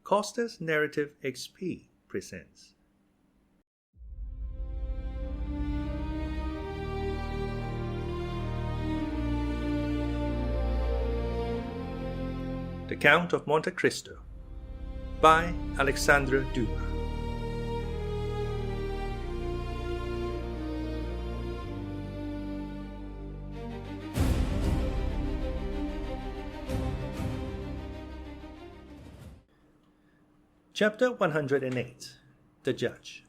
CostasNarrativeXP presents The Count of Monte Cristo by Alexandre Dumas. Chapter 108. The Judge.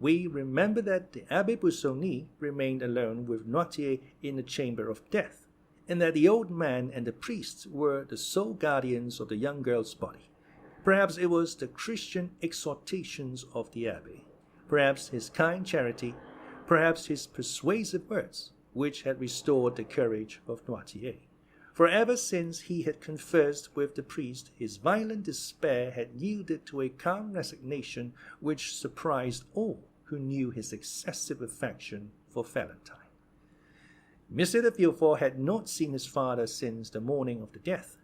We remember that the Abbé Busoni remained alone with Noirtier in the chamber of death, and that the old man and the priests were the sole guardians of the young girl's body. Perhaps it was the Christian exhortations of the Abbé, perhaps his kind charity, perhaps his persuasive words, which had restored the courage of Noirtier. For ever since he had conversed with the priest, his violent despair had yielded to a calm resignation which surprised all who knew his excessive affection for Valentine. Mme de Villefort had not seen his father since the morning of the death.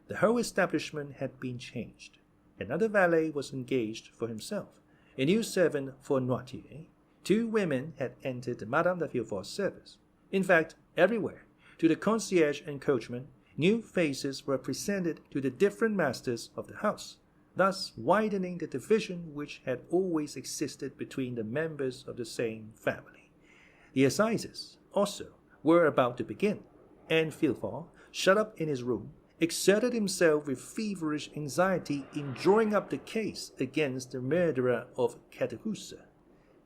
The whole establishment had been changed. Another valet was engaged for himself, a new servant for Noirtier. Two women had entered Mme de Villefort's service. In fact, everywhere, to the concierge and coachman, new faces were presented to the different masters of the house, thus widening the division which had always existed between the members of the same family. The assizes, also, were about to begin, and Villefort, shut up in his room, exerted himself with feverish anxiety in drawing up the case against the murderer of Château-Renaud.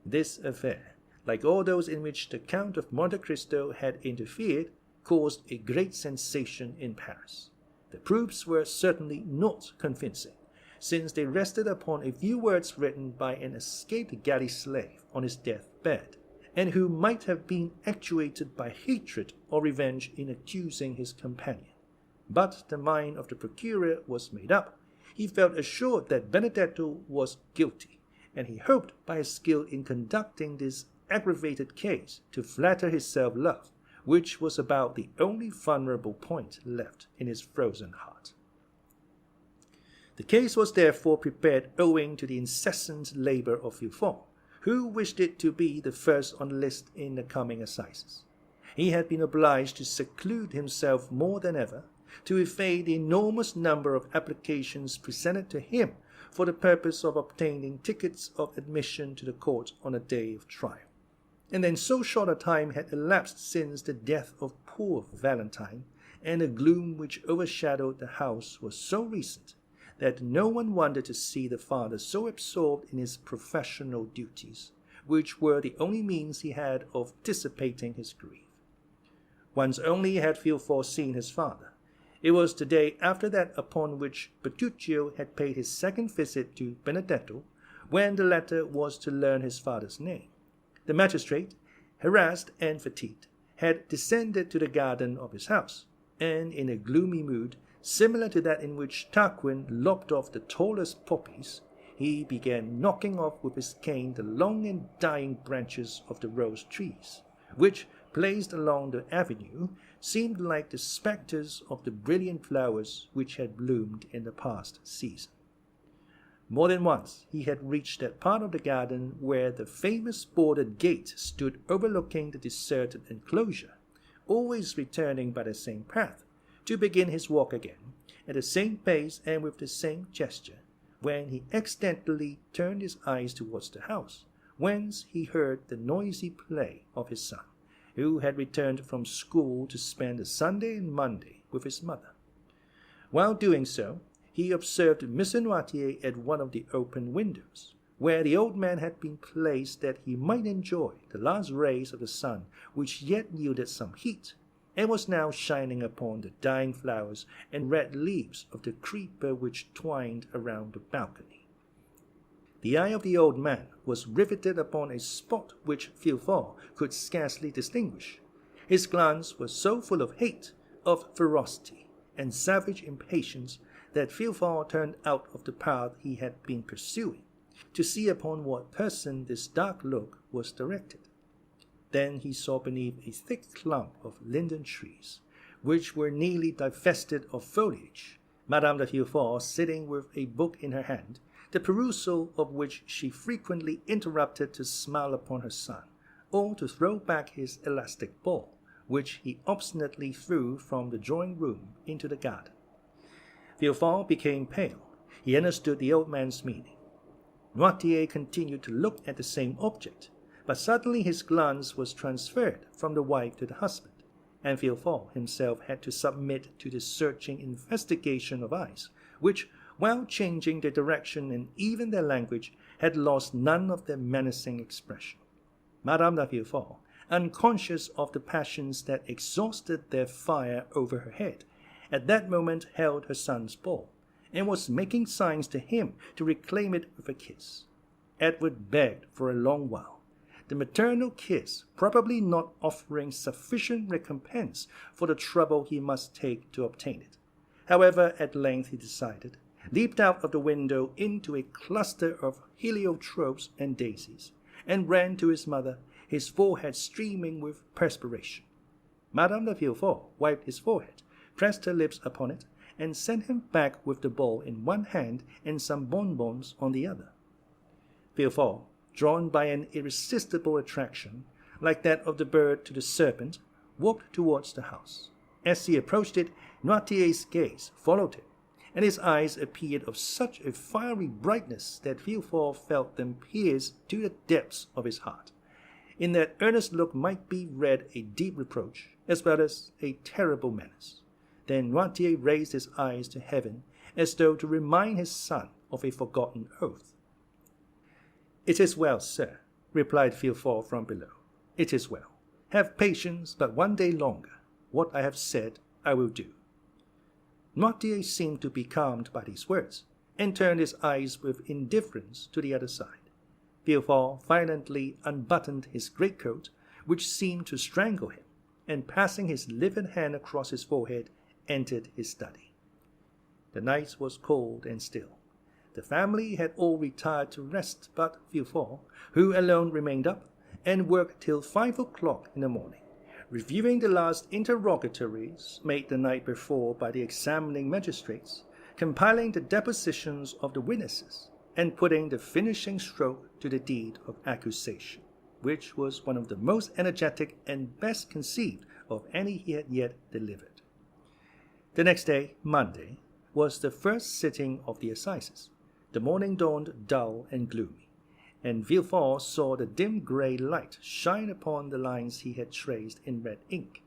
This affair, like all those in which the Count of Monte Cristo had interfered, caused a great sensation in Paris. The proofs were certainly not convincing, since they rested upon a few words written by an escaped galley slave on his death-bed, and who might have been actuated by hatred or revenge in accusing his companion. But the mind of the procureur was made up. He felt assured that Benedetto was guilty, and he hoped by his skill in conducting this aggravated case to flatter his self-love, which was about the only vulnerable point left in his frozen heart. The case was therefore prepared owing to the incessant labor of Villefort, who wished it to be the first on the list in the coming assizes. He had been obliged to seclude himself more than ever, to evade the enormous number of applications presented to him for the purpose of obtaining tickets of admission to the court on a day of trial. And then so short a time had elapsed since the death of poor Valentine, and the gloom which overshadowed the house was so recent, that no one wondered to see the father so absorbed in his professional duties, which were the only means he had of dissipating his grief. Once only had Villefort seen his father. It was the day after that upon which Bertuccio had paid his second visit to Benedetto, when the latter was to learn his father's name. The magistrate, harassed and fatigued, had descended to the garden of his house, and in a gloomy mood, similar to that in which Tarquin lopped off the tallest poppies, he began knocking off with his cane the long and dying branches of the rose trees, which, placed along the avenue, seemed like the spectres of the brilliant flowers which had bloomed in the past season. More than once he had reached that part of the garden where the famous boarded gate stood overlooking the deserted enclosure, always returning by the same path, to begin his walk again, at the same pace and with the same gesture, when he accidentally turned his eyes towards the house, whence he heard the noisy play of his son, who had returned from school to spend the Sunday and Monday with his mother. While doing so, he observed M. Noirtier at one of the open windows, where the old man had been placed that he might enjoy the last rays of the sun, which yet yielded some heat, and was now shining upon the dying flowers and red leaves of the creeper which twined around the balcony. The eye of the old man was riveted upon a spot which Villefort could scarcely distinguish. His glance was so full of hate, of ferocity, and savage impatience, that Villefort turned out of the path he had been pursuing, to see upon what person this dark look was directed. Then he saw beneath a thick clump of linden trees, which were nearly divested of foliage, Mme. de Villefort sitting with a book in her hand, the perusal of which she frequently interrupted to smile upon her son, or to throw back his elastic ball, which he obstinately threw from the drawing-room into the garden. Villefort became pale. He understood the old man's meaning. Noirtier continued to look at the same object, but suddenly his glance was transferred from the wife to the husband, and Villefort himself had to submit to the searching investigation of eyes, which, while changing their direction and even their language, had lost none of their menacing expression. Mme. de Villefort, unconscious of the passions that exhausted their fire over her head, at that moment held her son's ball, and was making signs to him to reclaim it with a kiss. Edward begged for a long while, the maternal kiss probably not offering sufficient recompense for the trouble he must take to obtain it. However, at length he decided, leaped out of the window into a cluster of heliotropes and daisies, and ran to his mother, his forehead streaming with perspiration. Mme. de Villefort wiped his forehead, pressed her lips upon it, and sent him back with the ball in one hand and some bonbons on the other. Villefort, drawn by an irresistible attraction, like that of the bird to the serpent, walked towards the house. As he approached it, Noirtier's gaze followed him, and his eyes appeared of such a fiery brightness that Villefort felt them pierce to the depths of his heart. In that earnest look might be read a deep reproach, as well as a terrible menace. Then Noirtier raised his eyes to heaven, as though to remind his son of a forgotten oath. "It is well, sir," replied Villefort from below. "It is well. Have patience but one day longer. What I have said, I will do." Noirtier seemed to be calmed by these words, and turned his eyes with indifference to the other side. Villefort violently unbuttoned his greatcoat, which seemed to strangle him, and passing his livid hand across his forehead, entered his study. The night was cold and still. The family had all retired to rest but Villefort, who alone remained up, and worked till 5 o'clock in the morning, reviewing the last interrogatories made the night before by the examining magistrates, compiling the depositions of the witnesses, and putting the finishing stroke to the deed of accusation, which was one of the most energetic and best conceived of any he had yet delivered. The next day, Monday, was the first sitting of the assizes. The morning dawned dull and gloomy, and Villefort saw the dim grey light shine upon the lines he had traced in red ink.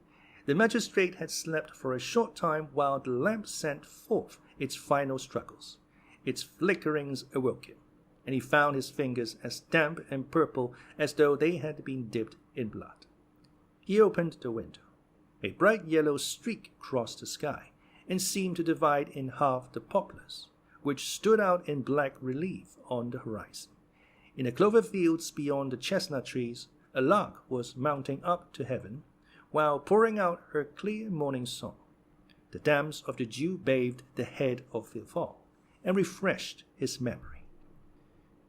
The magistrate had slept for a short time while the lamp sent forth its final struggles. Its flickerings awoke him, and he found his fingers as damp and purple as though they had been dipped in blood. He opened the window. A bright yellow streak crossed the sky, and seemed to divide in half the poplars, which stood out in black relief on the horizon. In the clover fields beyond the chestnut trees, a lark was mounting up to heaven, while pouring out her clear morning song. The damps of the dew bathed the head of Villefort, and refreshed his memory.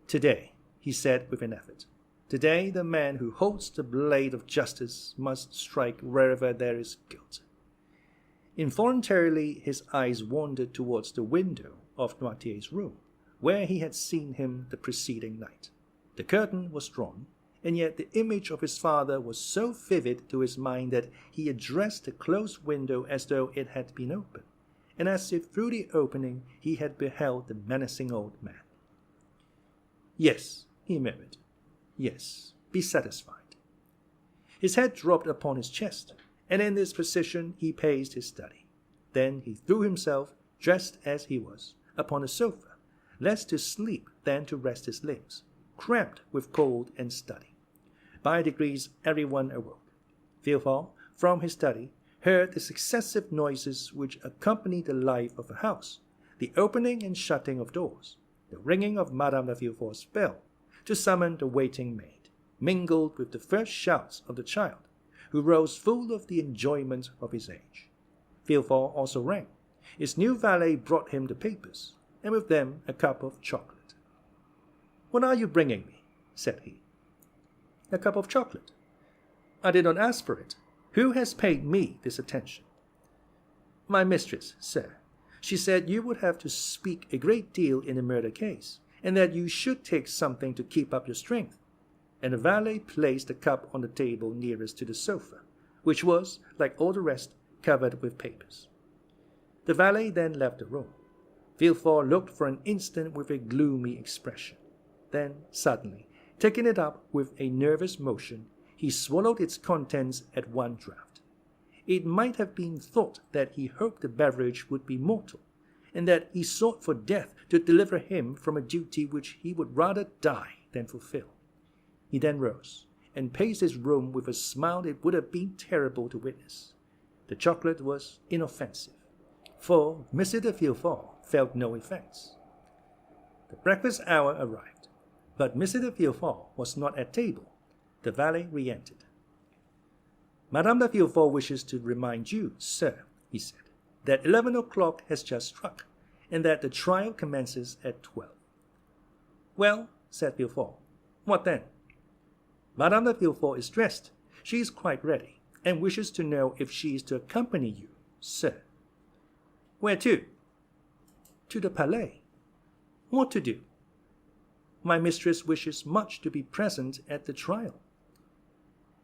"Today," he said with an effort, "today the man who holds the blade of justice must strike wherever there is guilt." Involuntarily his eyes wandered towards the window of Noirtier's room, where he had seen him the preceding night. The curtain was drawn, and yet the image of his father was so vivid to his mind that he addressed the closed window as though it had been open, and as if through the opening he had beheld the menacing old man. "Yes," he murmured. "Yes, be satisfied." His head dropped upon his chest, and in this position he paced his study. Then he threw himself, dressed as he was, upon a sofa, less to sleep than to rest his limbs, cramped with cold and study. By degrees everyone awoke. Villefort, from his study, heard the successive noises which accompany the life of a house, the opening and shutting of doors, the ringing of Mme. de Villefort's bell, to summon the waiting maid, mingled with the first shouts of the child, who rose full of the enjoyment of his age. Villefort also rang. His new valet brought him the papers, and with them a cup of chocolate. "What are you bringing me?" said he. "A cup of chocolate." "I did not ask for it. Who has paid me this attention?" "My mistress, sir. She said you would have to speak a great deal in a murder case, and that you should take something to keep up your strength. And the valet placed the cup on the table nearest to the sofa, which was, like all the rest, covered with papers. The valet then left the room. Villefort looked for an instant with a gloomy expression. Then, suddenly, taking it up with a nervous motion, he swallowed its contents at one draught. It might have been thought that he hoped the beverage would be mortal, and that he sought for death to deliver him from a duty which he would rather die than fulfill. He then rose, and paced his room with a smile it would have been terrible to witness. The chocolate was inoffensive, for M. de Villefort felt no effects. The breakfast hour arrived, but M. de Villefort was not at table. The valet re-entered. "Mme. de Villefort wishes to remind you, sir," he said, "that 11 o'clock has just struck, and that the trial commences at 12. "Well," said Villefort, "what then?" "Mme. de Villefort is dressed. She is quite ready, and wishes to know if she is to accompany you, sir." "Where to?" "To the Palais." "What to do?" "My mistress wishes much to be present at the trial."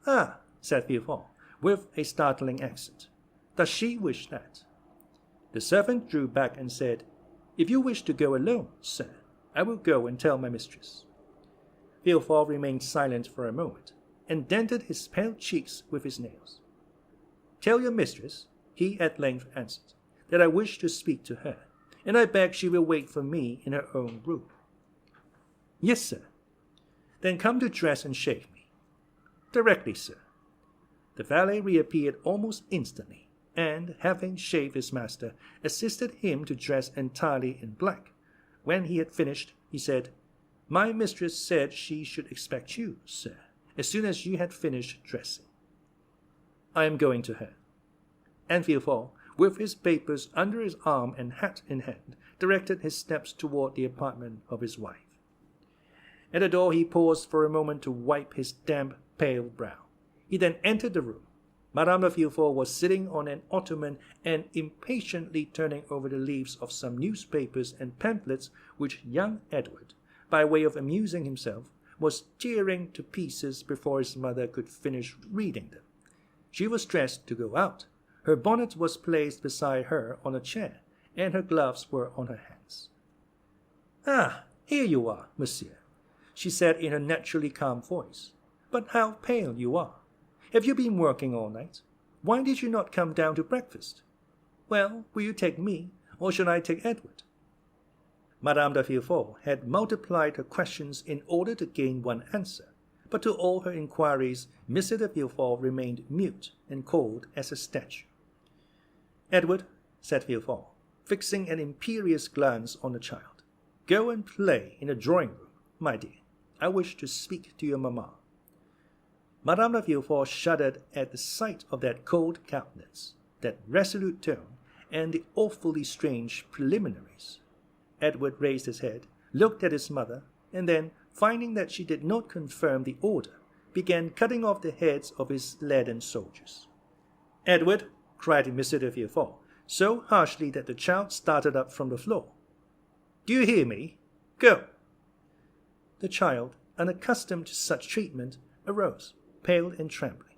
"Ah," said Villefort, with a startling accent. "Does she wish that?" The servant drew back and said, "If you wish to go alone, sir, I will go and tell my mistress." Villefort remained silent for a moment, and dented his pale cheeks with his nails. "Tell your mistress," he at length answered, "that I wish to speak to her, and I beg she will wait for me in her own room." "Yes, sir." "Then come to dress and shave me." "Directly, sir." The valet reappeared almost instantly, and, having shaved his master, assisted him to dress entirely in black. When he had finished, he said, "My mistress said she should expect you, sir, as soon as you had finished dressing." "I am going to her." And Villefort, with his papers under his arm and hat in hand, directed his steps toward the apartment of his wife. At the door he paused for a moment to wipe his damp, pale brow. He then entered the room. Mme. de Villefort was sitting on an ottoman and impatiently turning over the leaves of some newspapers and pamphlets which young Edward, by way of amusing himself, was tearing to pieces before his mother could finish reading them. She was dressed to go out. Her bonnet was placed beside her on a chair, and her gloves were on her hands. "Ah, here you are, monsieur," she said in her naturally calm voice. "But how pale you are! Have you been working all night? Why did you not come down to breakfast? Well, will you take me, or shall I take Edward?" Mme. de Villefort had multiplied her questions in order to gain one answer, but to all her inquiries M. de Villefort remained mute and cold as a statue. "Edward," said Villefort, fixing an imperious glance on the child, "go and play in the drawing-room, my dear. I wish to speak to your mamma." Mme. de Villefort shuddered at the sight of that cold countenance, that resolute tone, and the awfully strange preliminaries. Edward raised his head, looked at his mother, and then, finding that she did not confirm the order, began cutting off the heads of his leaden soldiers. "Edward," cried M. de Villefort, so harshly that the child started up from the floor, "do you hear me? Go!" The child, unaccustomed to such treatment, arose, pale and trembling.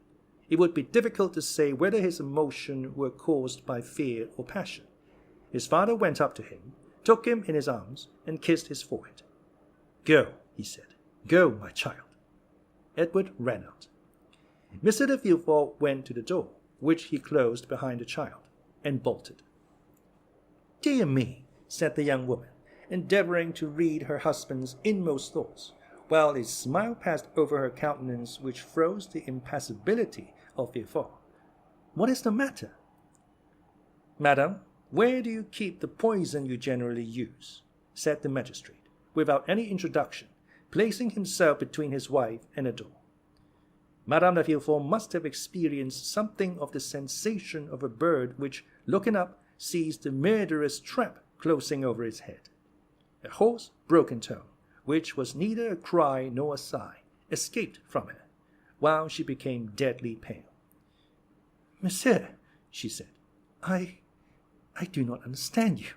It would be difficult to say whether his emotion were caused by fear or passion. His father went up to him, took him in his arms, and kissed his forehead. "Go," he said. "Go, my child." Edward ran out. M. de Villefort went to the door, which he closed behind the child, and bolted. "Dear me," said the young woman, endeavoring to read her husband's inmost thoughts, while a smile passed over her countenance which froze the impassibility of Villefort. "What is the matter?" "Madam, where do you keep the poison you generally use?" said the magistrate, without any introduction, placing himself between his wife and the door. Mme. de Villefort must have experienced something of the sensation of a bird which, looking up, sees the murderous trap closing over its head. A hoarse, broken tone, which was neither a cry nor a sigh, escaped from her, while she became deadly pale. "Monsieur," she said, I I do not understand you."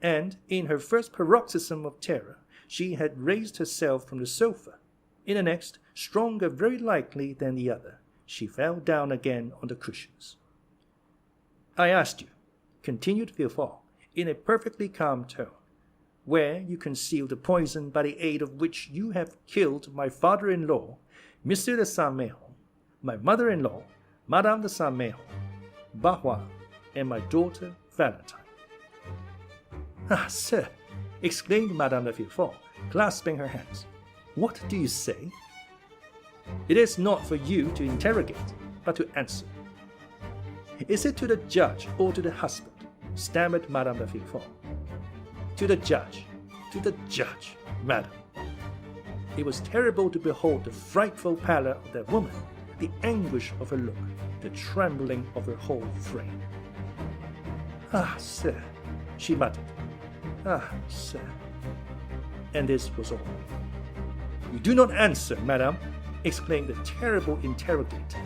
And in her first paroxysm of terror, she had raised herself from the sofa. In the next, stronger very likely than the other, she fell down again on the cushions. "I asked you," continued Villefort, in a perfectly calm tone, "where you concealed the poison by the aid of which you have killed my father-in-law, Monsieur de Saint-Méran, my mother-in-law, Mme de Saint-Méran, Barrois, and my daughter Valentine." "Ah, sir," exclaimed Mme de Villefort, clasping her hands, "what do you say?" "It is not for you to interrogate, but to answer." "Is it to the judge or to the husband?" stammered Mme de Villefort. "To the judge, madam." It was terrible to behold the frightful pallor of that woman, the anguish of her look, the trembling of her whole frame. "Ah, sir," she muttered. "Ah, sir." And this was all. "You do not answer, madame," exclaimed the terrible interrogator.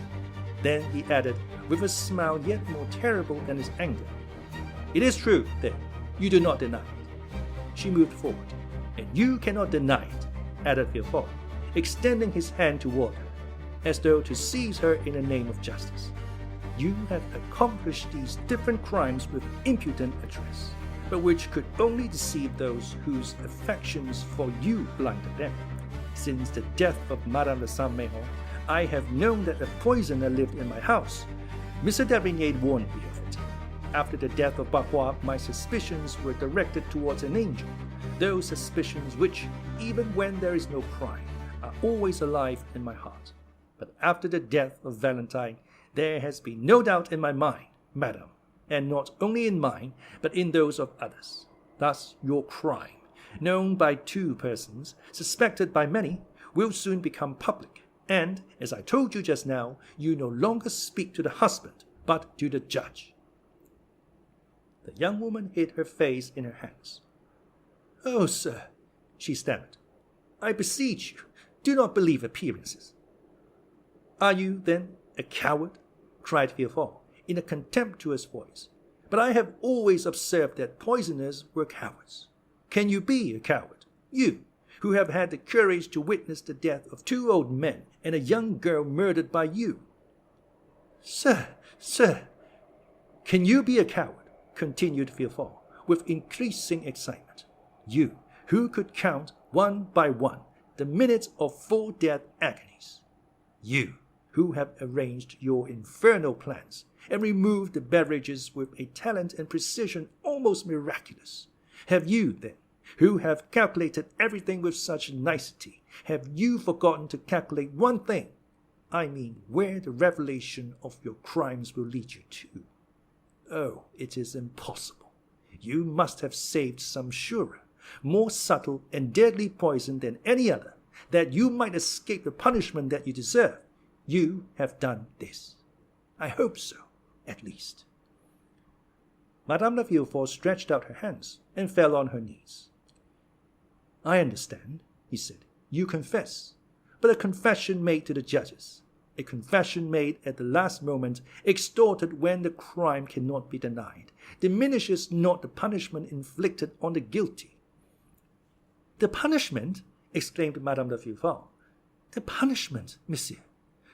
Then he added, with a smile yet more terrible than his anger, "It is true, then, you do not deny it." She moved forward. "And you cannot deny it," added Villefort, extending his hand toward her, as though to seize her in the name of justice. "You have accomplished these different crimes with impudent address, but which could only deceive those whose affections for you blinded them. Since the death of Madame de Saint-Méran, I have known that a poisoner lived in my house. Mr. Debray warned me of it. After the death of Barrois, my suspicions were directed towards an angel, those suspicions which, even when there is no crime, are always alive in my heart. But after the death of Valentine, there has been no doubt in my mind, madam, and not only in mine, but in those of others. Thus your crime, known by 2 persons, suspected by many, will soon become public, and, as I told you just now, you no longer speak to the husband, but to the judge." The young woman hid her face in her hands. "Oh, sir," she stammered, "I beseech you, do not believe appearances." "Are you, then, a coward?" cried Villefort, in a contemptuous voice. "But I have always observed that poisoners were cowards. Can you be a coward, you, who have had the courage to witness the death of 2 old men and a young girl murdered by you?" Sir, can you be a coward?" continued Villefort, with increasing excitement. "You, who could count, one by one, the minutes of 4 death agonies. You, who have arranged your infernal plans and removed the beverages with a talent and precision almost miraculous. Have you, then, who have calculated everything with such nicety, have you forgotten to calculate one thing? I mean, where the revelation of your crimes will lead you to? Oh, it is impossible. You must have saved some surer, more subtle and deadly poison than any other, that you might escape the punishment that you deserve. You have done this. I hope so, at least." Madame de Villefort stretched out her hands and fell on her knees. "I understand," he said. "You confess, but a confession made to the judges, a confession made at the last moment, extorted when the crime cannot be denied, diminishes not the punishment inflicted on the guilty." "The punishment?" exclaimed Madame de Villefort. "The punishment, monsieur.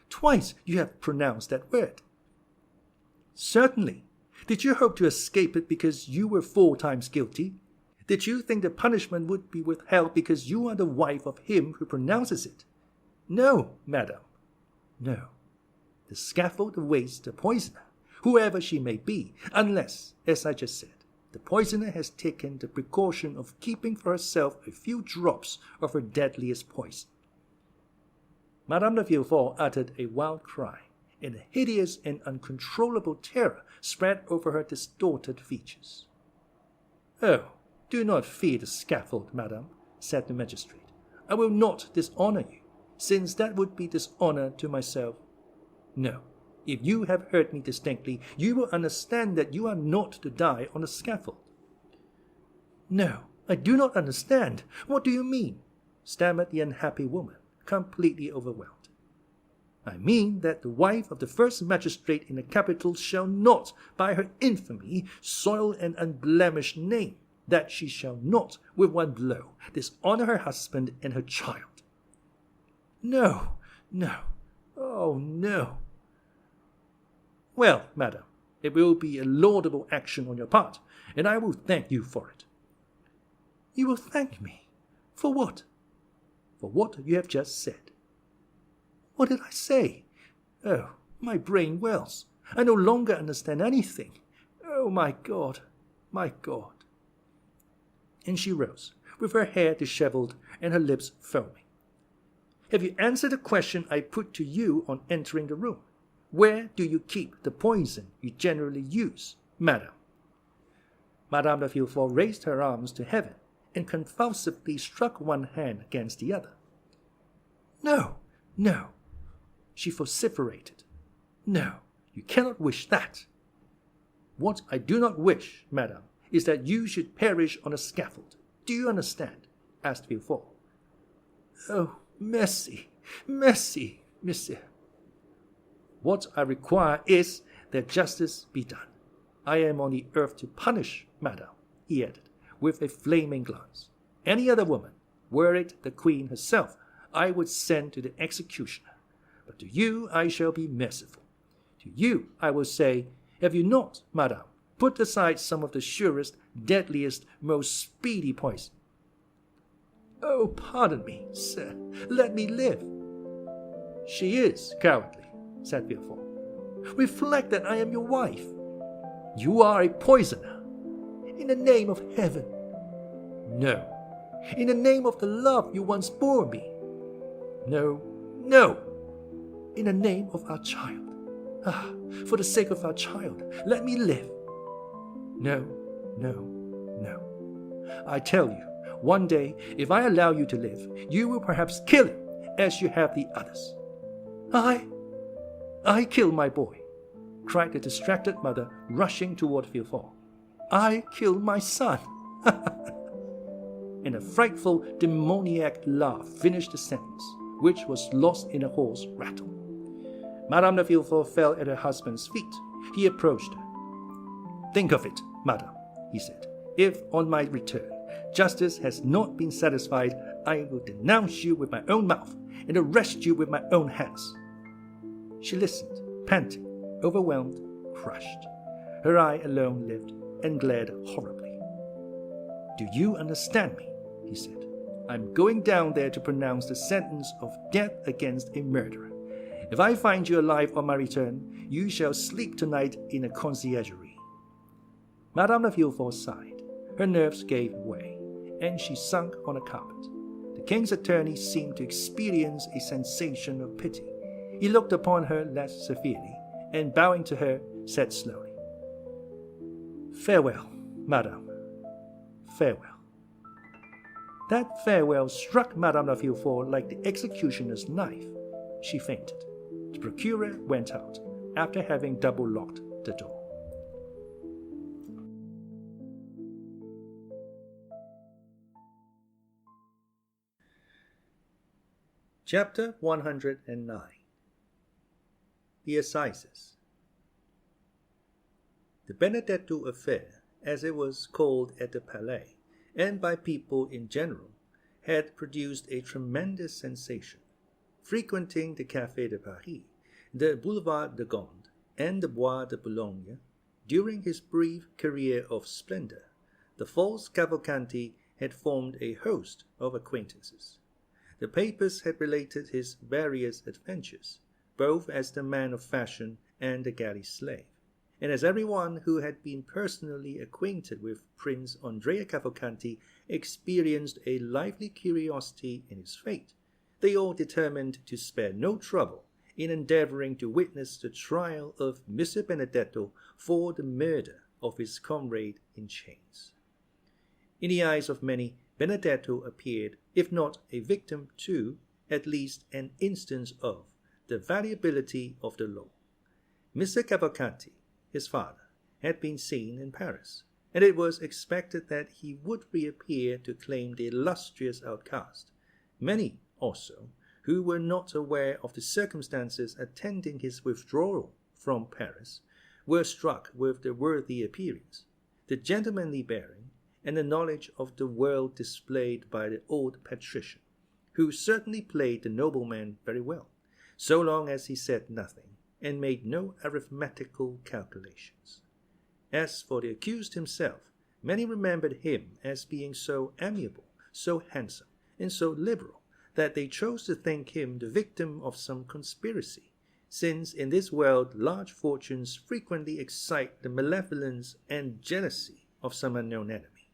Twice you have pronounced that word." "Certainly. Did you hope to escape it because you were 4 times guilty? Did you think the punishment would be withheld because you are the wife of him who pronounces it? No, madame. No. The scaffold awaits the poisoner, whoever she may be, unless, as I just said, the poisoner has taken the precaution of keeping for herself a few drops of her deadliest poison." Madame de Villefort uttered a wild cry, and a hideous and uncontrollable terror spread over her distorted features. "Oh, do not fear the scaffold, madame," said the magistrate. "I will not dishonor you, since that would be dishonor to myself. No, if you have heard me distinctly, you will understand that you are not to die on the scaffold." "No, I do not understand. What do you mean?" stammered the unhappy woman, completely overwhelmed. I mean that the wife of the first magistrate in the capital shall not, by her infamy, soil an unblemished name, that she shall not, with one blow, dishonor her husband and her child. No, no, oh no. Well, madam, it will be a laudable action on your part, and I will thank you for it. You will thank me? For what? For what you have just said. What did I say? Oh, my brain wells. I no longer understand anything. Oh, my God, my God. And she rose, with her hair disheveled and her lips foaming. Have you answered the question I put to you on entering the room? Where do you keep the poison you generally use, madam? Mme. de Villefort raised her arms to heaven and convulsively struck one hand against the other. No, no, she vociferated. No, you cannot wish that. What I do not wish, madam, is that you should perish on a scaffold. Do you understand? Asked Villefort. Oh, merci, merci, monsieur. What I require is that justice be done. I am on the earth to punish, madam, he added, with a flaming glance. Any other woman, were it the queen herself, I would send to the executioner. But to you I shall be merciful. To you I will say, have you not, madam, put aside some of the surest, deadliest, most speedy poison? Oh, pardon me, sir. Let me live. She is cowardly, said Villefort. Reflect that I am your wife. You are a poisoner. In the name of heaven. No. In the name of the love you once bore me. No, no. In the name of our child. Ah, for the sake of our child, let me live. No, no, no. I tell you, one day, if I allow you to live, you will perhaps kill him, as you have the others. I kill my boy, cried the distracted mother, rushing toward Villefort. I kill my son. And a frightful, demoniac laugh finished the sentence, which was lost in a hoarse rattle. Mme. de Villefort fell at her husband's feet. He approached her. Think of it, madam, he said. If, on my return, justice has not been satisfied, I will denounce you with my own mouth and arrest you with my own hands. She listened, panting, overwhelmed, crushed. Her eye alone lived and glared horribly. Do you understand me? He said. I'm going down there to pronounce the sentence of death against a murderer. If I find you alive on my return, you shall sleep tonight in a conciergerie. Mme. de Villefort sighed. Her nerves gave way, and she sunk on a carpet. The king's attorney seemed to experience a sensation of pity. He looked upon her less severely, and bowing to her, said slowly, Farewell, madam, farewell. That farewell struck Mme. de Villefort like the executioner's knife. She fainted. The procureur went out, after having double-locked the door. Chapter 109. The Assizes. The Benedetto affair, as it was called at the Palais, and by people in general, had produced a tremendous sensation. Frequenting the Café de Paris, the Boulevard de Gand, and the Bois de Boulogne, during his brief career of splendor, the false Cavalcanti had formed a host of acquaintances. The papers had related his various adventures, both as the man of fashion and the galley slave, and as everyone who had been personally acquainted with Prince Andrea Cavalcanti experienced a lively curiosity in his fate, they all determined to spare no trouble in endeavoring to witness the trial of Mr. Benedetto for the murder of his comrade in chains. In the eyes of many, Benedetto appeared, if not a victim to, at least an instance of, the valuability of the law. Mr. Cavalcanti, his father, had been seen in Paris, and it was expected that he would reappear to claim the illustrious outcast. Many, also, who were not aware of the circumstances attending his withdrawal from Paris, were struck with the worthy appearance, the gentlemanly bearing, and the knowledge of the world displayed by the old patrician, who certainly played the nobleman very well, so long as he said nothing, and made no arithmetical calculations. As for the accused himself, many remembered him as being so amiable, so handsome, and so liberal, that they chose to think him the victim of some conspiracy, since in this world large fortunes frequently excite the malevolence and jealousy of some unknown enemy.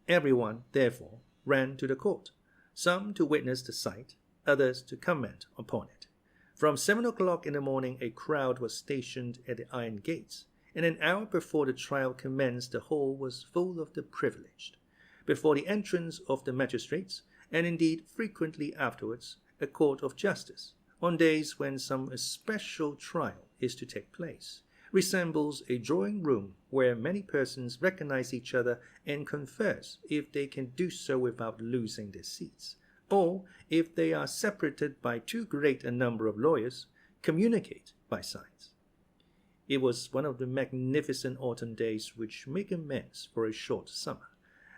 Everyone, therefore, ran to the court, some to witness the sight, others to comment upon it. From 7 o'clock in the morning a crowd was stationed at the iron gates, and an hour before the trial commenced the hall was full of the privileged. Before the entrance of the magistrates, and indeed frequently afterwards, a court of justice, on days when some especial trial is to take place, resembles a drawing-room where many persons recognize each other and converse if they can do so without losing their seats, or, if they are separated by too great a number of lawyers, communicate by signs. It was one of the magnificent autumn days which make amends for a short summer.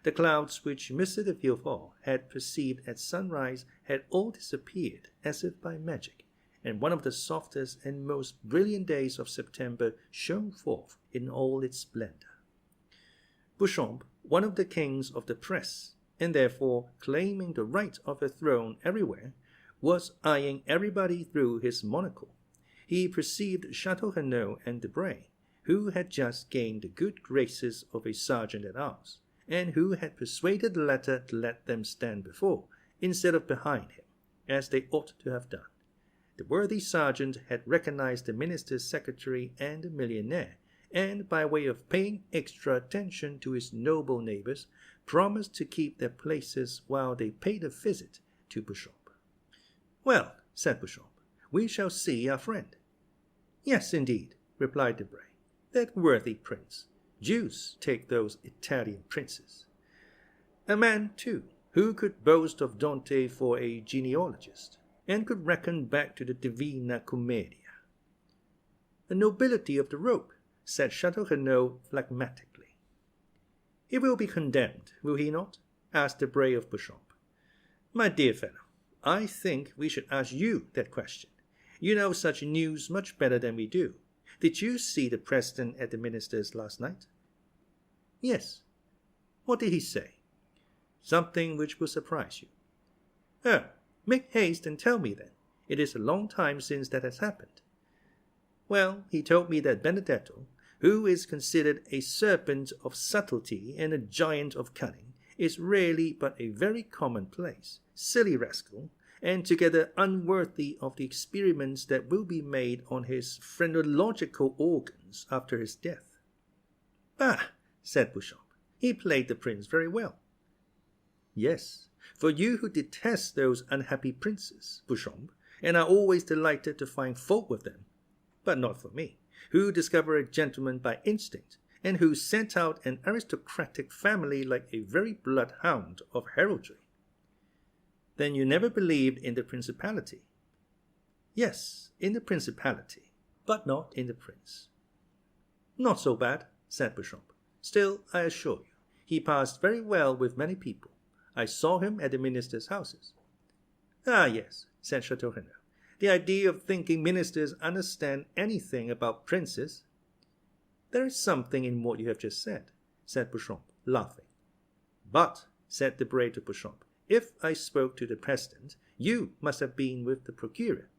The clouds which Mr. de Villefort had perceived at sunrise had all disappeared as if by magic, and one of the softest and most brilliant days of September shone forth in all its splendor. Beauchamp, one of the kings of the press, and therefore claiming the right of a throne everywhere, was eyeing everybody through his monocle. He perceived Château-Renaud and Debray, who had just gained the good graces of a sergeant-at-arms, and who had persuaded the latter to let them stand before, instead of behind him, as they ought to have done. The worthy sergeant had recognized the minister's secretary and the millionaire, and, by way of paying extra attention to his noble neighbors, promised to keep their places while they paid a visit to Beauchamp. "Well," said Beauchamp, "we shall see our friend." "Yes, indeed," replied Debray. "That worthy prince. Deuce take those Italian princes." A man, too, who could boast of Dante for a genealogist, and could reckon back to the Divina Commedia. "The nobility of the rope," said Château-Renaud phlegmatically. "He will be condemned, will he not?" asked Debray of Beauchamp. "My dear fellow, I think we should ask you that question. You know such news much better than we do. Did you see the president at the minister's last night?" "Yes." "What did he say?" "Something which will surprise you." "Oh, make haste and tell me then. It is a long time since that has happened." "Well, he told me that Benedetto, who is considered a serpent of subtlety and a giant of cunning, is really but a very commonplace, silly rascal, and together unworthy of the experiments that will be made on his phrenological organs after his death." "Bah!" said Beauchamp. "He played the prince very well." "Yes, for you who detest those unhappy princes, Beauchamp, and are always delighted to find fault with them, but not for me, who discover a gentleman by instinct, and who scent out an aristocratic family like a very bloodhound of heraldry." "Then you never believed in the principality?" "Yes, in the principality, but not in the prince." "Not so bad," said Beauchamp. "Still, I assure you, he passed very well with many people. I saw him at the minister's houses." "Ah, yes," said Château-Renaud. "The idea of thinking ministers understand anything about princes." "There is something in what you have just said," said Beauchamp, laughing. "But," said Debray to Beauchamp, "if I spoke to the president, you must have been with the procureur."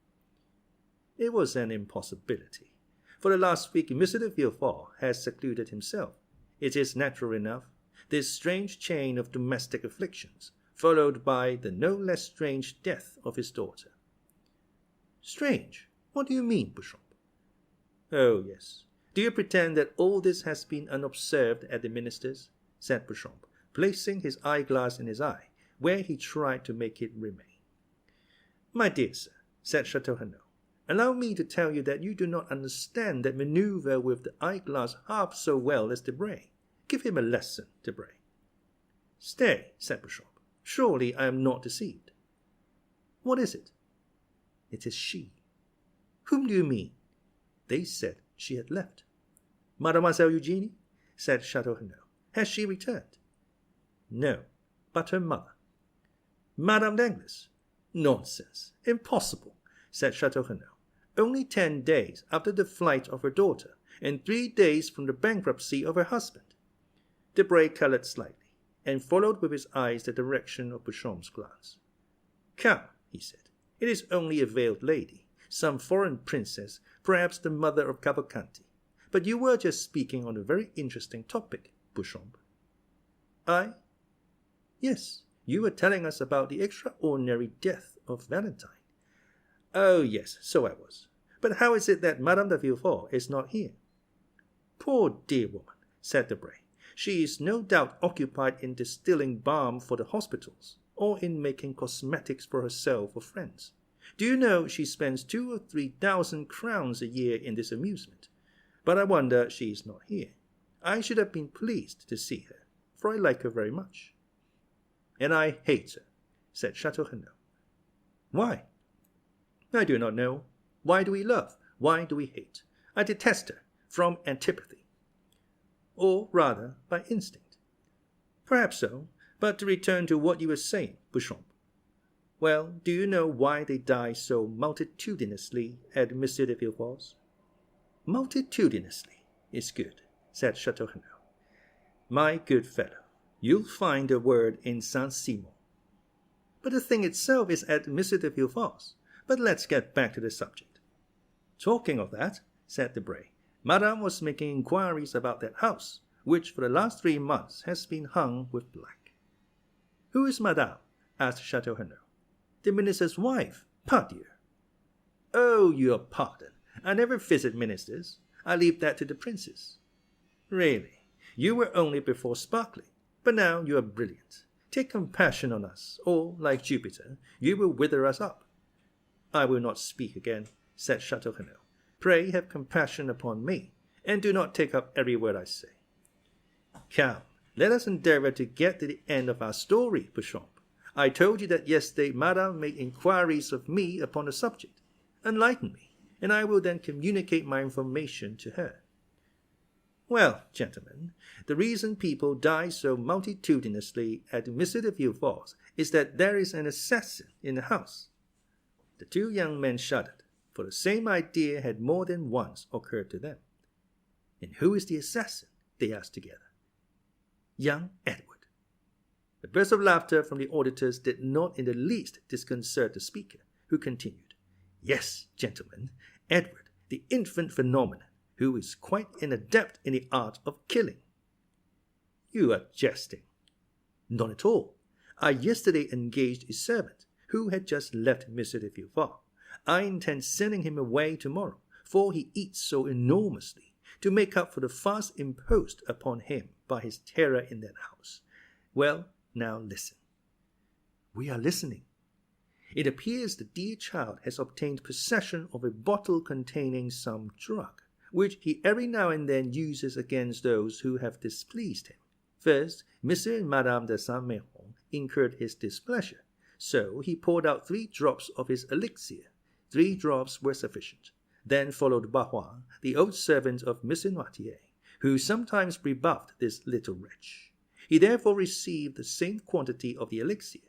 "It was an impossibility. For the last week Mr. de Villefort has secluded himself. It is natural enough, this strange chain of domestic afflictions, followed by the no less strange death of his daughter." "Strange? What do you mean, Beauchamp?" "Oh, yes. Do you pretend that all this has been unobserved at the minister's?" said Beauchamp, placing his eyeglass in his eye, where he tried to make it remain. "My dear sir," said Château-Renaud, "allow me to tell you that you do not understand that maneuver with the eyeglass half so well as Debray. Give him a lesson, Debray." "Stay," said Beauchamp. "Surely I am not deceived." What is it? It is she. Whom do you mean? They said she had left. Mademoiselle Eugenie, said Château-Renaud. Has she returned? No, but her mother. Madame d'Anglas? Nonsense. Impossible, said Château-Renaud. Only 10 days after the flight of her daughter, and 3 days from the bankruptcy of her husband. Debray colored slightly, and followed with his eyes the direction of Beauchamp's glance. Come, he said, it is only a veiled lady, some foreign princess, perhaps the mother of Cavalcanti. But you were just speaking on a very interesting topic, Beauchamp. I? Yes, you were telling us about the extraordinary death of Valentine. Oh, yes, so I was. But how is it that Mme de Villefort is not here? Poor dear woman, said Debray. She is no doubt occupied in distilling balm for the hospitals, or in making cosmetics for herself or friends. Do you know she spends 2,000 or 3,000 crowns a year in this amusement? But I wonder she is not here. I should have been pleased to see her, for I like her very much. And I hate her, said Château-Renaud. Why? I do not know. Why do we love? Why do we hate? I detest her, from antipathy. Or rather, by instinct. Perhaps so, but to return to what you were saying, Beauchamp. Well, do you know why they die so multitudinously at M. de Villefort's? Multitudinously is good, said Château-Renaud. My good fellow, you'll find the word in Saint-Simon. But the thing itself is at M. de Villefort's. But let's get back to the subject. Talking of that, said Debray, Madame was making inquiries about that house, which for the last 3 months has been hung with black. Who is Madame? Asked Château-Renaud. The minister's wife, pardieu. Oh, your pardon. I never visit ministers. I leave that to the princes. Really, you were only before sparkling, but now you are brilliant. Take compassion on us, or, like Jupiter, you will wither us up. I will not speak again, said Château-Renaud. Pray have compassion upon me, and do not take up every word I say. Come, let us endeavor to get to the end of our story, Beauchamp. I told you that yesterday Madame made inquiries of me upon the subject. Enlighten me, and I will then communicate my information to her. Well, gentlemen, the reason people die so multitudinously at M. de Villefort's is that there is an assassin in the house. The 2 young men shuddered, for the same idea had more than once occurred to them. And who is the assassin? They asked together. Young Edward. The burst of laughter from the auditors did not in the least disconcert the speaker, who continued, Yes, gentlemen, Edward, the infant phenomenon, who is quite an adept in the art of killing. You are jesting. Not at all. I yesterday engaged a servant, who had just left M. de Villefort. I intend sending him away tomorrow, for he eats so enormously, to make up for the fast imposed upon him by his terror in that house. Well, now listen. We are listening. It appears the dear child has obtained possession of a bottle containing some drug, which he every now and then uses against those who have displeased him. First, M. and Madame de Saint-Méran incurred his displeasure, so he poured out 3 drops of his elixir. 3 drops were sufficient. Then followed Barrois, the old servant of M. Noirtier, who sometimes rebuffed this little wretch. He therefore received the same quantity of the elixir.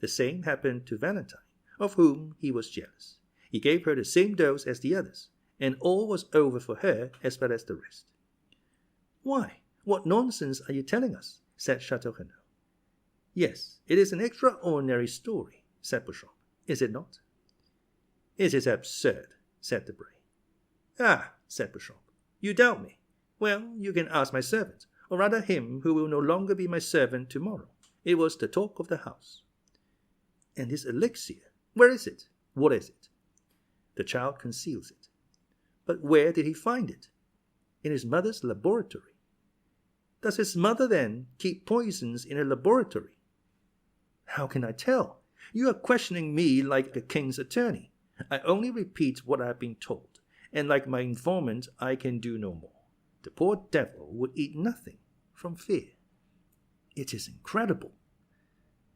The same happened to Valentine, of whom he was jealous. He gave her the same dose as the others, and all was over for her as well as the rest. Why, what nonsense are you telling us? Said Château-Renaud. Yes, it is an extraordinary story, said Beauchamp. Is it not? It is absurd, said Debray. Ah, said Beauchamp, you doubt me. Well, you can ask my servant, or rather him who will no longer be my servant tomorrow. It was the talk of the house. And this elixir, where is it? What is it? The child conceals it. But where did he find it? In his mother's laboratory. Does his mother, then, keep poisons in her laboratory? How can I tell? You are questioning me like a king's attorney. I only repeat what I have been told, and like my informant, I can do no more. The poor devil would eat nothing, from fear. It is incredible.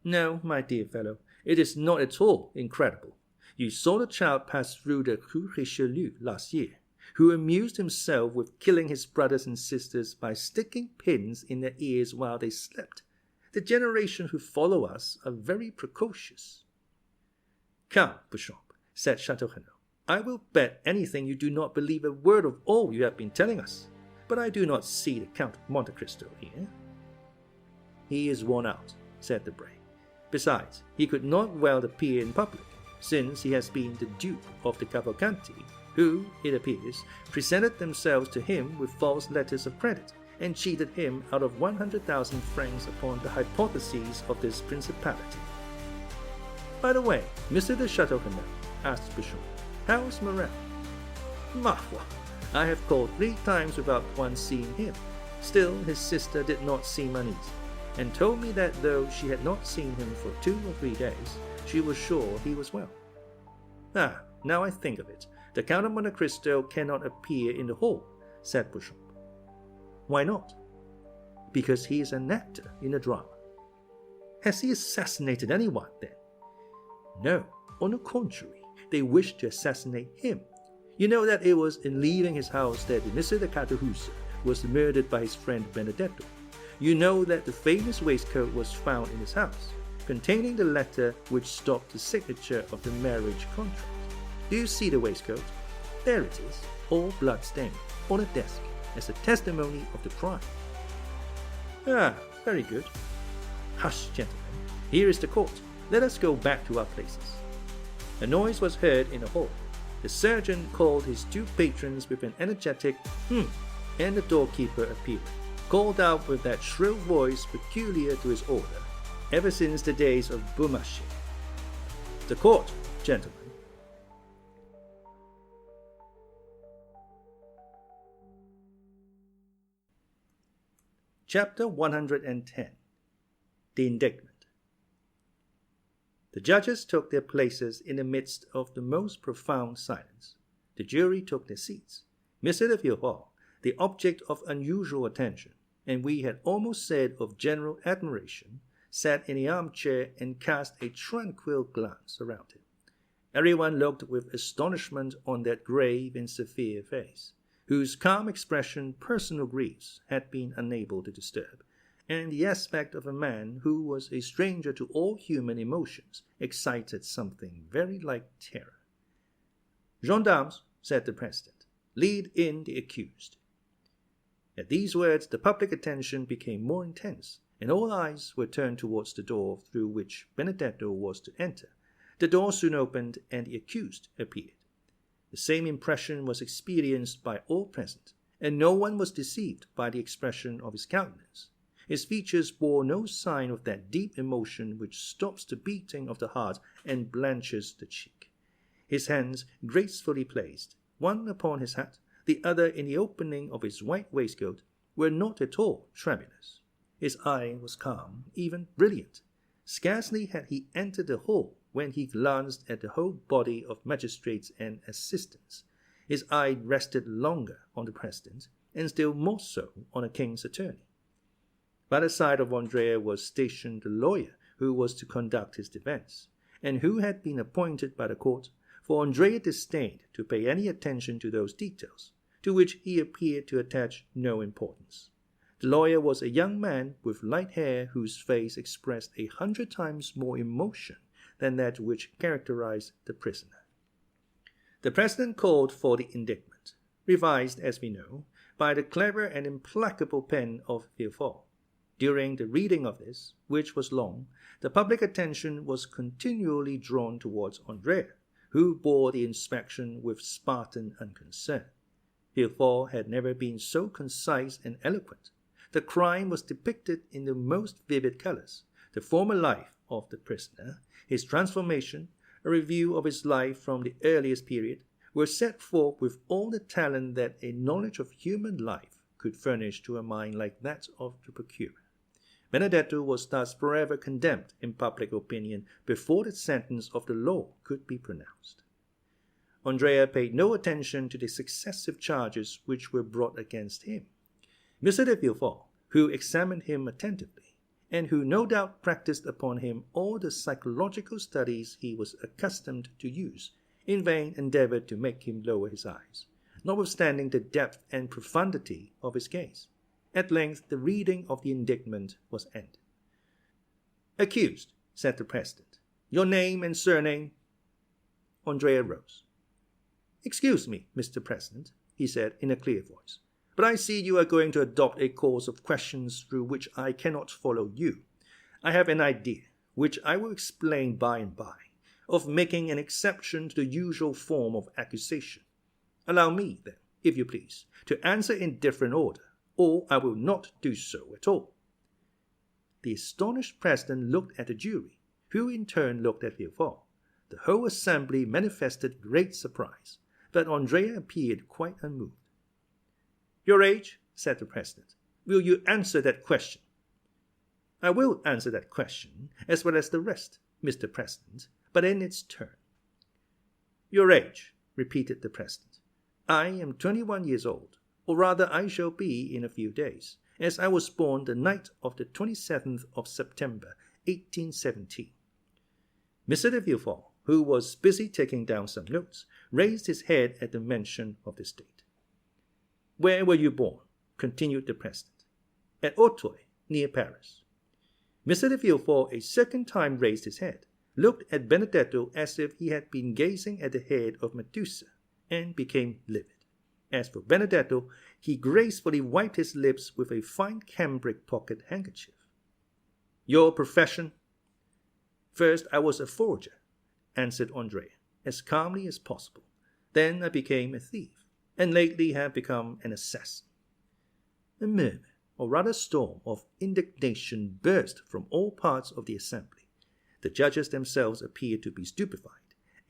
No, my dear fellow, It is not at all incredible. You saw the child pass through the Rue Richelieu last year, who amused himself with killing his brothers and sisters by sticking pins in their ears while they slept. The generation who follow us are very precocious." "Come, Beauchamp," said Château-Renaud, "I will bet anything you do not believe a word of all you have been telling us. But I do not see the Count of Monte Cristo here." "He is worn out," said Debray. "Besides, he could not well appear in public, since he has been the dupe of the Cavalcanti, who, it appears, presented themselves to him with false letters of credit, and cheated him out of 100,000 francs upon the hypotheses of this principality." "By the way, Monsieur de Château-Renaud," asked Beauchamp, "how is Morel?" "Ma foi, I have called 3 times without once seeing him. Still, his sister did not seem uneasy, and told me that though she had not seen him for 2 or 3 days, she was sure he was well." "Ah, now I think of it, the Count of Monte Cristo cannot appear in the hall," said Beauchamp. "Why not?" "Because he is an actor in a drama." "Has he assassinated anyone, then?" "No, on the contrary, they wished to assassinate him. You know that it was in leaving his house that M. de Caderousse was murdered by his friend Benedetto. You know that the famous waistcoat was found in his house, containing the letter which stopped the signature of the marriage contract. Do you see the waistcoat? There it is, all blood-stained, on a desk, as a testimony of the crime." "Ah, very good. Hush, gentlemen, here is the court. Let us go back to our places." A noise was heard in the hall. The surgeon called his 2 patrons with an energetic and the doorkeeper appeared, called out with that shrill voice peculiar to his order, ever since the days of Beaumarchais, "The court, gentlemen." Chapter 110. The Indictment. The judges took their places in the midst of the most profound silence. The jury took their seats. M. de Villefort, the object of unusual attention, and we had almost said of general admiration, sat in the armchair and cast a tranquil glance around him. Everyone looked with astonishment on that grave and severe face, whose calm expression personal griefs had been unable to disturb, and the aspect of a man who was a stranger to all human emotions excited something very like terror. "Gendarmes," said the president, "lead in the accused." At these words the public attention became more intense, and all eyes were turned towards the door through which Benedetto was to enter. The door soon opened, and the accused appeared. The same impression was experienced by all present, and no one was deceived by the expression of his countenance. His features bore no sign of that deep emotion which stops the beating of the heart and blanches the cheek. His hands, gracefully placed, one upon his hat, the other in the opening of his white waistcoat, were not at all tremulous. His eye was calm, even brilliant. Scarcely had he entered the hall when he glanced at the whole body of magistrates and assistants. His eye rested longer on the president, and still more so on the king's attorney. By the side of Andrea was stationed the lawyer who was to conduct his defense, and who had been appointed by the court, for Andrea disdained to pay any attention to those details, to which he appeared to attach no importance. The lawyer was a young man with light hair whose face expressed 100 times more emotion than that which characterized the prisoner. The president called for the indictment, revised, as we know, by the clever and implacable pen of Villefort. During the reading of this, which was long, the public attention was continually drawn towards Andrea, who bore the inspection with Spartan unconcern. Villefort had never been so concise and eloquent. The crime was depicted in the most vivid colors. The former life of the prisoner, his transformation, a review of his life from the earliest period, were set forth with all the talent that a knowledge of human life could furnish to a mind like that of the procurer. Benedetto was thus forever condemned in public opinion before the sentence of the law could be pronounced. Andrea paid no attention to the successive charges which were brought against him. M. de Villefort, who examined him attentively, and who no doubt practiced upon him all the psychological studies he was accustomed to use, in vain endeavored to make him lower his eyes, notwithstanding the depth and profundity of his gaze. At length the reading of the indictment was ended. "Accused," said the President, "your name and surname?" Andrea rose. "Excuse me, Mr. President," he said in a clear voice, "but I see you are going to adopt a course of questions through which I cannot follow you. I have an idea, which I will explain by and by, of making an exception to the usual form of accusation. Allow me, then, if you please, to answer in different order, or I will not do so at all." The astonished President looked at the jury, who in turn looked at Villefort. The whole assembly manifested great surprise, but Andrea appeared quite unmoved. "Your age," said the President. "Will you answer that question?" "I will answer that question, as well as the rest, Mr. President, but in its turn." "Your age," repeated the President. "I am 21 years old, or rather I shall be in a few days, as I was born the night of the 27th of September, 1817. Mr. de Villefort, who was busy taking down some notes, raised his head at the mention of this date. "Where were you born?" continued the President. "At Auteuil, near Paris." Mr. de Villefort a second time raised his head, looked at Benedetto as if he had been gazing at the head of Medusa, and became livid. As for Benedetto, he gracefully wiped his lips with a fine cambric pocket handkerchief. "Your profession?" "First I was a forger," answered Andrea, as calmly as possible. "Then I became a thief, and lately have become an assassin." A murmur, or rather storm, of indignation burst from all parts of the assembly. The judges themselves appeared to be stupefied,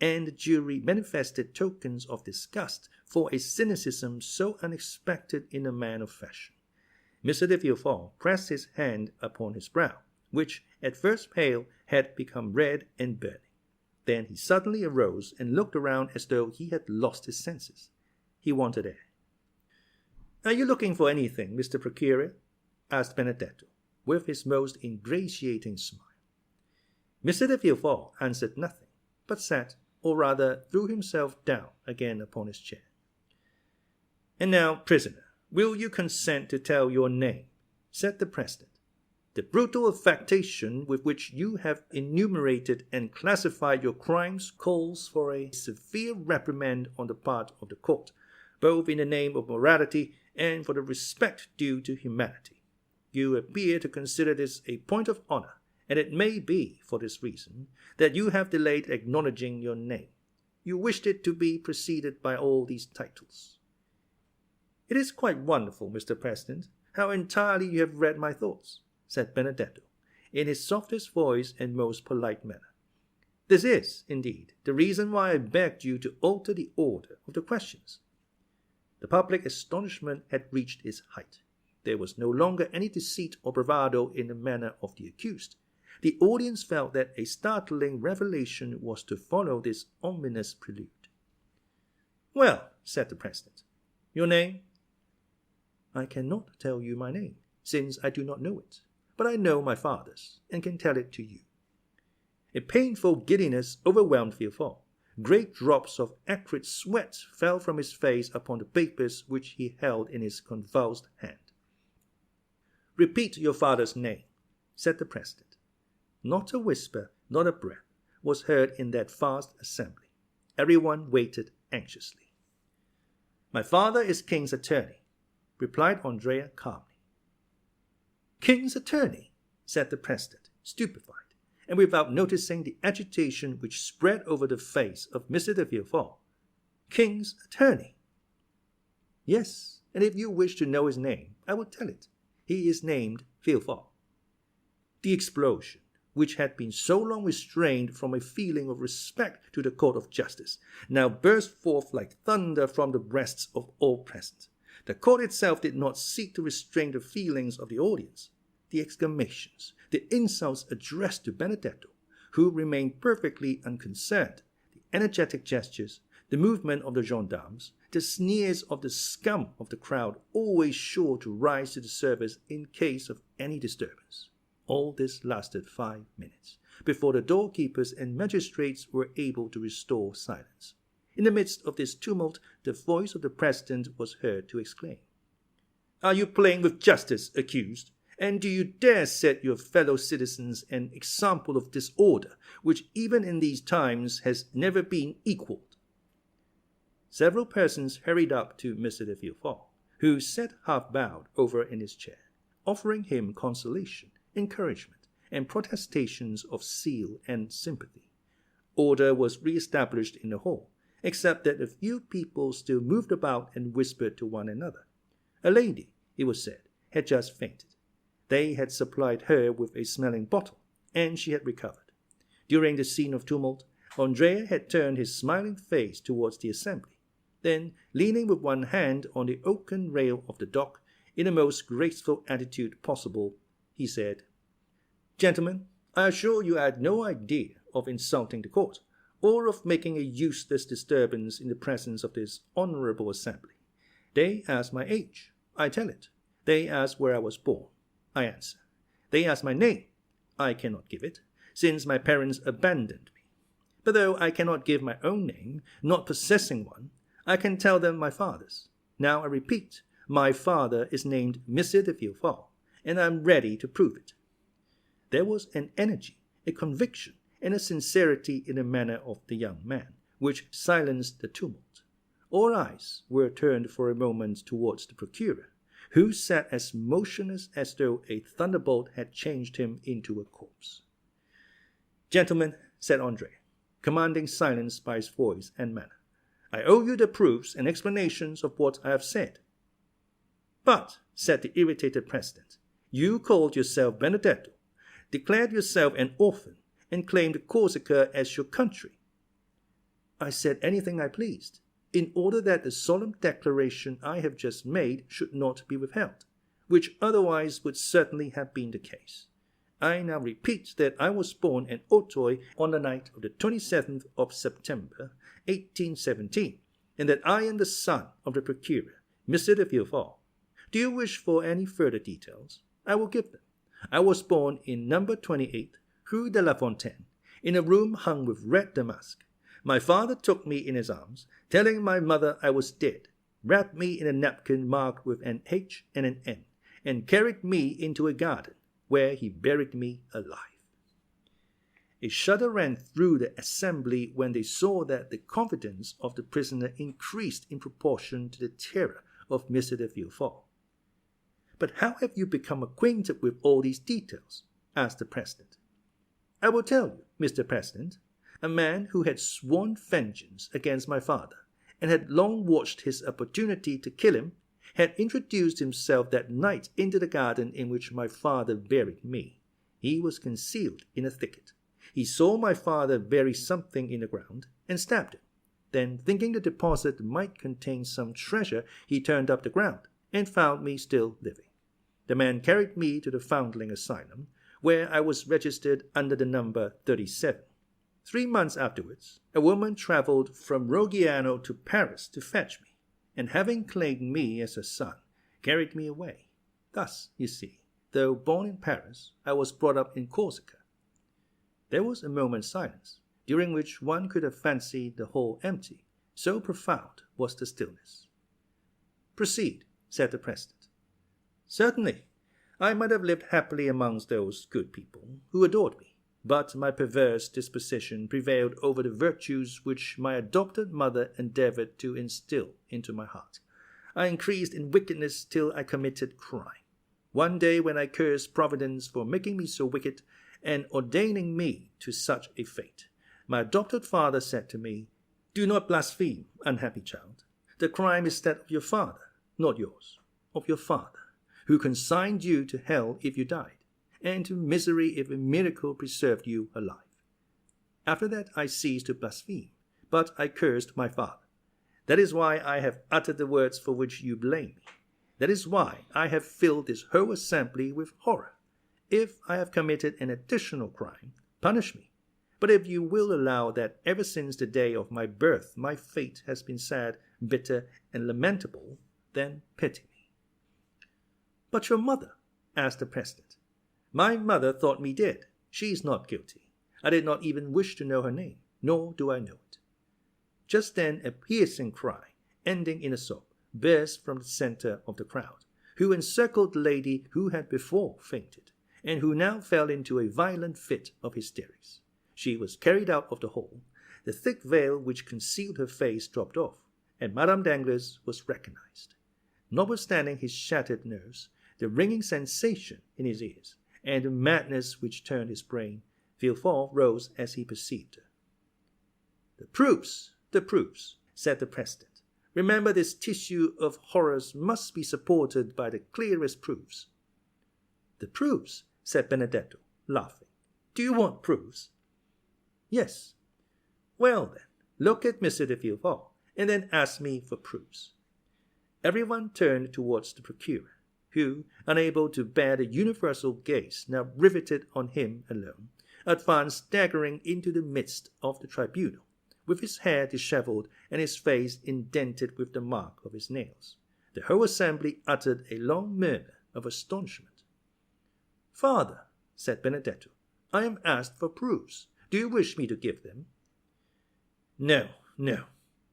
and the jury manifested tokens of disgust for a cynicism so unexpected in a man of fashion. Mr. de Villefort pressed his hand upon his brow, which, at first pale, had become red and burning. Then he suddenly arose and looked around as though he had lost his senses. He wanted air. "Are you looking for anything, Mr. Procureur?" asked Benedetto, with his most ingratiating smile. Mr. de Villefort answered nothing, but sat, or rather threw himself down again upon his chair. "And now, prisoner, will you consent to tell your name?" said the President. "The brutal affectation with which you have enumerated and classified your crimes calls for a severe reprimand on the part of the court, both in the name of morality and for the respect due to humanity. You appear to consider this a point of honor, and it may be, for this reason, that you have delayed acknowledging your name. You wished it to be preceded by all these titles." "It is quite wonderful, Mr. President, how entirely you have read my thoughts," said Benedetto, in his softest voice and most polite manner. "This is, indeed, the reason why I begged you to alter the order of the questions." The public astonishment had reached its height. There was no longer any deceit or bravado in the manner of the accused. The audience felt that a startling revelation was to follow this ominous prelude. "Well," said the President, "your name?" "I cannot tell you my name, since I do not know it, but I know my father's, and can tell it to you." A painful giddiness overwhelmed Villefort. Great drops of acrid sweat fell from his face upon the papers which he held in his convulsed hand. "Repeat your father's name," said the President. Not a whisper, not a breath, was heard in that vast assembly. Everyone waited anxiously. "My father is King's attorney," replied Andrea calmly. "King's attorney?" said the President, stupefied, and without noticing the agitation which spread over the face of Mr. de Villefort. "King's attorney?" "Yes, and if you wish to know his name, I will tell it. He is named Villefort." The explosion, which had been so long restrained from a feeling of respect to the court of justice, now burst forth like thunder from the breasts of all present. The court itself did not seek to restrain the feelings of the audience. The exclamations, the insults addressed to Benedetto, who remained perfectly unconcerned, the energetic gestures, the movement of the gendarmes, the sneers of the scum of the crowd, always sure to rise to the surface in case of any disturbance. All this lasted 5 minutes, before the doorkeepers and magistrates were able to restore silence. In the midst of this tumult, the voice of the president was heard to exclaim, "Are you playing with justice, accused? And do you dare set your fellow citizens an example of disorder, which even in these times has never been equaled?" Several persons hurried up to Mr. de Villefort, who sat half-bowed over in his chair, offering him consolation, encouragement, and protestations of zeal and sympathy. Order was re-established in the hall, except that a few people still moved about and whispered to one another. A lady, it was said, had just fainted. They had supplied her with a smelling bottle, and she had recovered. During the scene of tumult, Andrea had turned his smiling face towards the assembly. Then, leaning with one hand on the oaken rail of the dock, in the most graceful attitude possible, he said, "Gentlemen, I assure you I had no idea of insulting the court, or of making a useless disturbance in the presence of this honorable assembly. They ask my age. I tell it. They ask where I was born. I answer. They ask my name. I cannot give it, since my parents abandoned me. But though I cannot give my own name, not possessing one, I can tell them my father's. Now I repeat, my father is named Monsieur de Villefort, and I am ready to prove it." There was an energy, a conviction, and a sincerity in the manner of the young man, which silenced the tumult. All eyes were turned for a moment towards the procureur, who sat as motionless as though a thunderbolt had changed him into a corpse. "Gentlemen," said Andrea, commanding silence by his voice and manner, "I owe you the proofs and explanations of what I have said." "But," said the irritated president, "you called yourself Benedetto, declared yourself an orphan, and claimed Corsica as your country." "I said anything I pleased, in order that the solemn declaration I have just made should not be withheld, which otherwise would certainly have been the case. I now repeat that I was born at Auteuil on the night of the 27th of September, 1817, and that I am the son of the procureur, Monsieur de Villefort. Do you wish for any further details? I will give them. I was born in number 28, Rue de la Fontaine, in a room hung with red damask. My father took me in his arms, telling my mother I was dead, wrapped me in a napkin marked with an H and an N, and carried me into a garden, where he buried me alive." A shudder ran through the assembly when they saw that the confidence of the prisoner increased in proportion to the terror of Monsieur de Villefort. "But how have you become acquainted with all these details?" asked the president. "I will tell you, Mr. President. A man who had sworn vengeance against my father, and had long watched his opportunity to kill him, had introduced himself that night into the garden in which my father buried me. He was concealed in a thicket. He saw my father bury something in the ground, and stabbed him. Then, thinking the deposit might contain some treasure, he turned up the ground, and found me still living. The man carried me to the Foundling Asylum, where I was registered under the number 37. 3 months afterwards, a woman traveled from Roggiano to Paris to fetch me, and having claimed me as her son, carried me away. Thus, you see, though born in Paris, I was brought up in Corsica." There was a moment's silence, during which one could have fancied the hall empty, so profound was the stillness. "Proceed," said the president. "Certainly, I might have lived happily amongst those good people who adored me, but my perverse disposition prevailed over the virtues which my adopted mother endeavored to instill into my heart. I increased in wickedness till I committed crime. One day, when I cursed Providence for making me so wicked and ordaining me to such a fate, my adopted father said to me, 'Do not blaspheme, unhappy child. The crime is that of your father, not yours, of your father, who consigned you to hell if you died, and to misery if a miracle preserved you alive.' After that I ceased to blaspheme, but I cursed my father. That is why I have uttered the words for which you blame me. That is why I have filled this whole assembly with horror. If I have committed an additional crime, punish me. But if you will allow that ever since the day of my birth my fate has been sad, bitter, and lamentable, then pity me." "But your mother?" asked the president. My mother thought me dead. She is not guilty. I did not even wish to know her name, nor do I know it." Just then a piercing cry, ending in a sob, burst from the center of the crowd, who encircled the lady who had before fainted, and who now fell into a violent fit of hysterics. She was carried out of the hall. The thick veil which concealed her face dropped off, and Madame Danglars was recognized. Notwithstanding his shattered nerves, the ringing sensation in his ears, and the madness which turned his brain, Villefort rose as he perceived her. The proofs, said the president. "Remember, this tissue of horrors must be supported by the clearest proofs." "The proofs?" said Benedetto, laughing. "Do you want proofs?" "Yes." "Well, then, look at M. de Villefort, and then ask me for proofs." Everyone turned towards the procureur, who, unable to bear the universal gaze now riveted on him alone, advanced staggering into the midst of the tribunal, with his hair dishevelled and his face indented with the mark of his nails. The whole assembly uttered a long murmur of astonishment. "Father," said Benedetto, "I am asked for proofs. Do you wish me to give them?" No,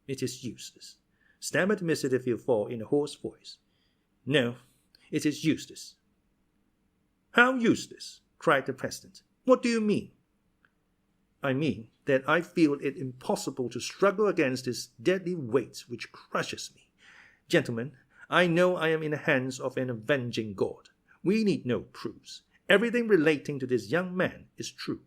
it is useless," stammered M. de Villefort in a hoarse voice. "No, it is useless." "How useless?" cried the president. "What do you mean?" "I mean that I feel it impossible to struggle against this deadly weight which crushes me. Gentlemen, I know I am in the hands of an avenging God. We need no proofs. Everything relating to this young man is true."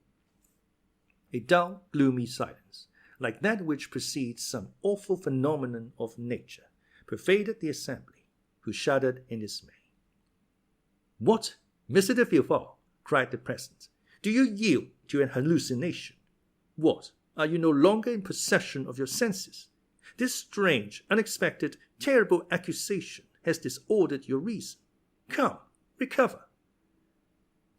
A dull, gloomy silence, like that which precedes some awful phenomenon of nature, pervaded the assembly, who shuddered in dismay. "What, Mr. de Villefort," cried the president, "do you yield to an hallucination? What, are you no longer in possession of your senses? This strange, unexpected, terrible accusation has disordered your reason. Come, recover."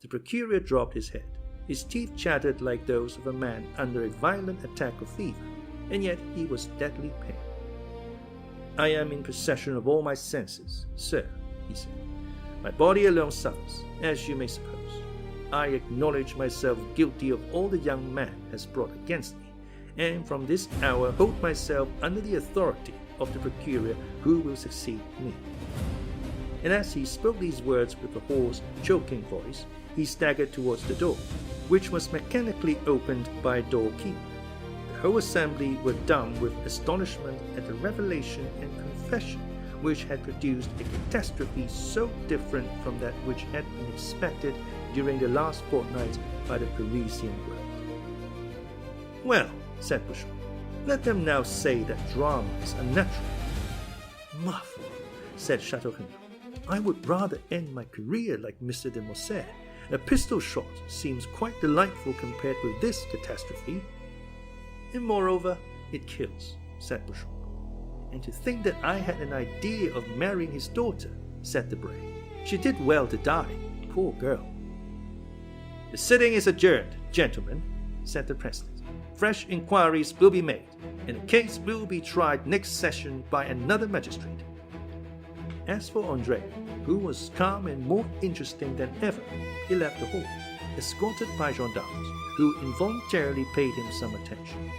The procureur dropped his head. His teeth chattered like those of a man under a violent attack of fever, and yet he was deadly pale. "I am in possession of all my senses, sir," he said. "My body alone suffers, as you may suppose. I acknowledge myself guilty of all the young man has brought against me, and from this hour hold myself under the authority of the procureur who will succeed me." And as he spoke these words with a hoarse, choking voice, he staggered towards the door, which was mechanically opened by a doorkeeper. The whole assembly were dumb with astonishment at the revelation and confession which had produced a catastrophe so different from that which had been expected during the last fortnight by the Parisian world. "Well," said Beauchamp, "let them now say that drama is unnatural." "Ma foi," said Château-Renaud, "I would rather end my career like Mr. de Morcerf. A pistol shot seems quite delightful compared with this catastrophe." "And moreover, it kills," said Beauchamp. "And to think that I had an idea of marrying his daughter," said Debray. "She did well to die, poor girl." "The sitting is adjourned, gentlemen," said the president. "Fresh inquiries will be made, and the case will be tried next session by another magistrate." As for Andrea, who was calm and more interesting than ever, he left the hall, escorted by gendarmes, who involuntarily paid him some attention.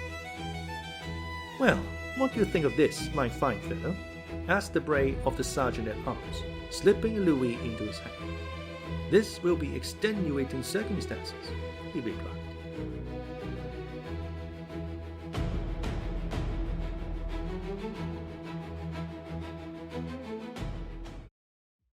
"Well, what do you think of this, my fine fellow?" asked Debray of the sergeant-at-arms, slipping a louis into his hand. "This will be extenuating circumstances," he replied.